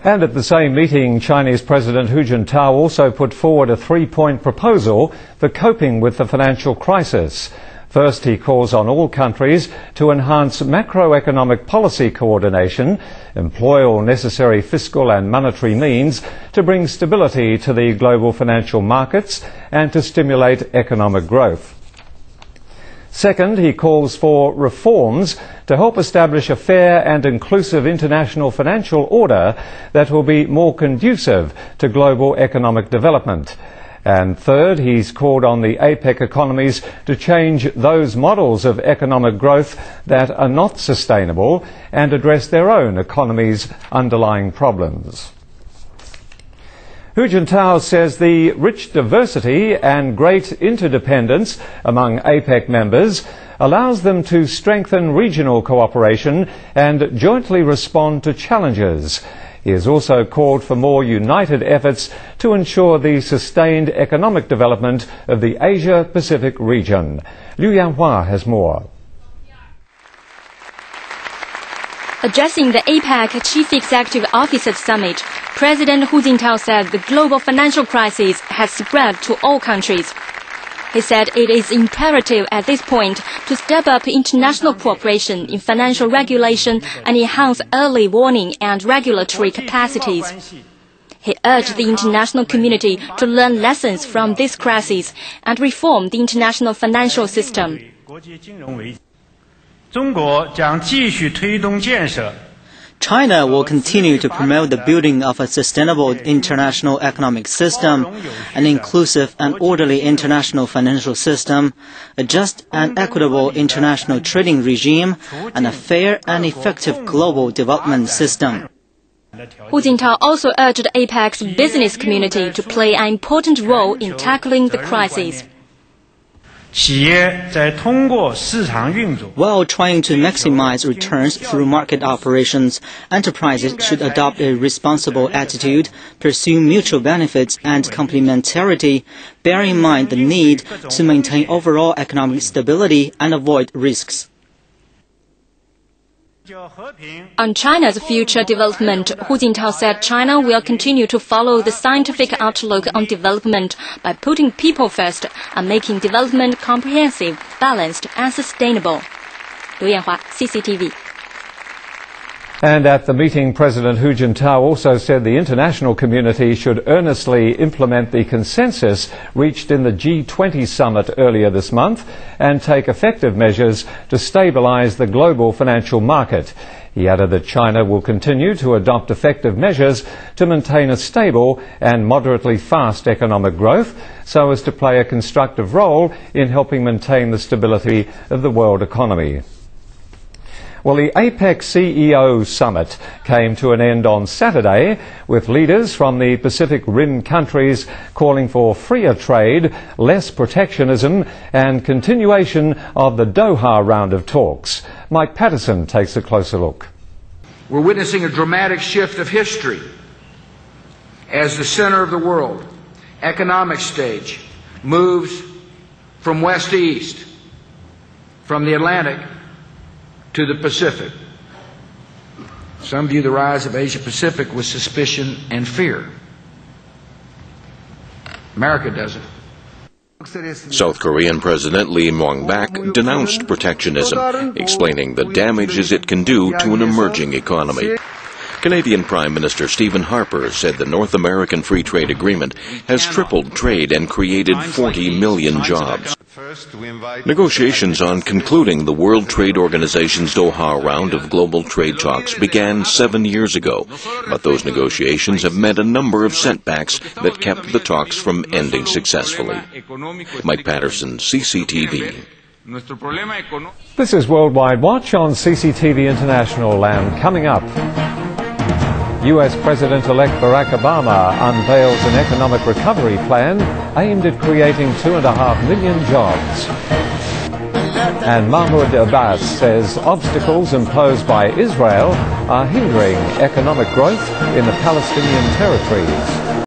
And at the same meeting, Chinese President Hu Jintao also put forward a three-point proposal for coping with the financial crisis. First, he calls on all countries to enhance macroeconomic policy coordination, employ all necessary fiscal and monetary means to bring stability to the global financial markets and to stimulate economic growth. Second, he calls for reforms to help establish a fair and inclusive international financial order that will be more conducive to global economic development. And third, he's called on the APEC economies to change those models of economic growth that are not sustainable and address their own economies' underlying problems. Hu Jintao says the rich diversity and great interdependence among APEC members allows them to strengthen regional cooperation and jointly respond to challenges. He has also called for more united efforts to ensure the sustained economic development of the Asia-Pacific region. Liu Yanhua has more. Addressing the APEC Chief Executive Officers Summit, President Hu Jintao said the global financial crisis has spread to all countries. He said it is imperative at this point to step up international cooperation in financial regulation and enhance early warning and regulatory capacities. He urged the international community to learn lessons from this crisis and reform the international financial system. China will continue to promote the building of a sustainable international economic system, an inclusive and orderly international financial system, a just and equitable international trading regime, and a fair and effective global development system. Hu Jintao also urged APEC's business community to play an important role in tackling the crisis. While trying to maximize returns through market operations, enterprises should adopt a responsible attitude, pursue mutual benefits and complementarity, bear in mind the need to maintain overall economic stability and avoid risks. On China's future development, Hu Jintao said China will continue to follow the scientific outlook on development by putting people first and making development comprehensive, balanced and sustainable. Liu Yanhua, CCTV. And at the meeting, President Hu Jintao also said the international community should earnestly implement the consensus reached in the G20 summit earlier this month and take effective measures to stabilize the global financial market. He added that China will continue to adopt effective measures to maintain a stable and moderately fast economic growth so as to play a constructive role in helping maintain the stability of the world economy. Well, the APEC CEO Summit came to an end on Saturday with leaders from the Pacific Rim countries calling for freer trade, less protectionism and continuation of the Doha round of talks. Mike Patterson takes a closer look. We're witnessing a dramatic shift of history as the center of the world economic stage moves from west to east, from the Atlantic to the Pacific. Some view the rise of Asia Pacific with suspicion and fear. America doesn't. South Korean President Lee Myung-bak denounced protectionism, explaining the damages it can do to an emerging economy. Canadian Prime Minister Stephen Harper said the North American Free Trade Agreement has tripled trade and created 40 million jobs. Negotiations on concluding the World Trade Organization's Doha round of global trade talks began 7 years ago, but those negotiations have met a number of setbacks that kept the talks from ending successfully. Mike Patterson, CCTV. This is Worldwide Watch on CCTV International, and coming up, US President-elect Barack Obama unveils an economic recovery plan aimed at creating 2.5 million jobs. And Mahmoud Abbas says obstacles imposed by Israel are hindering economic growth in the Palestinian territories.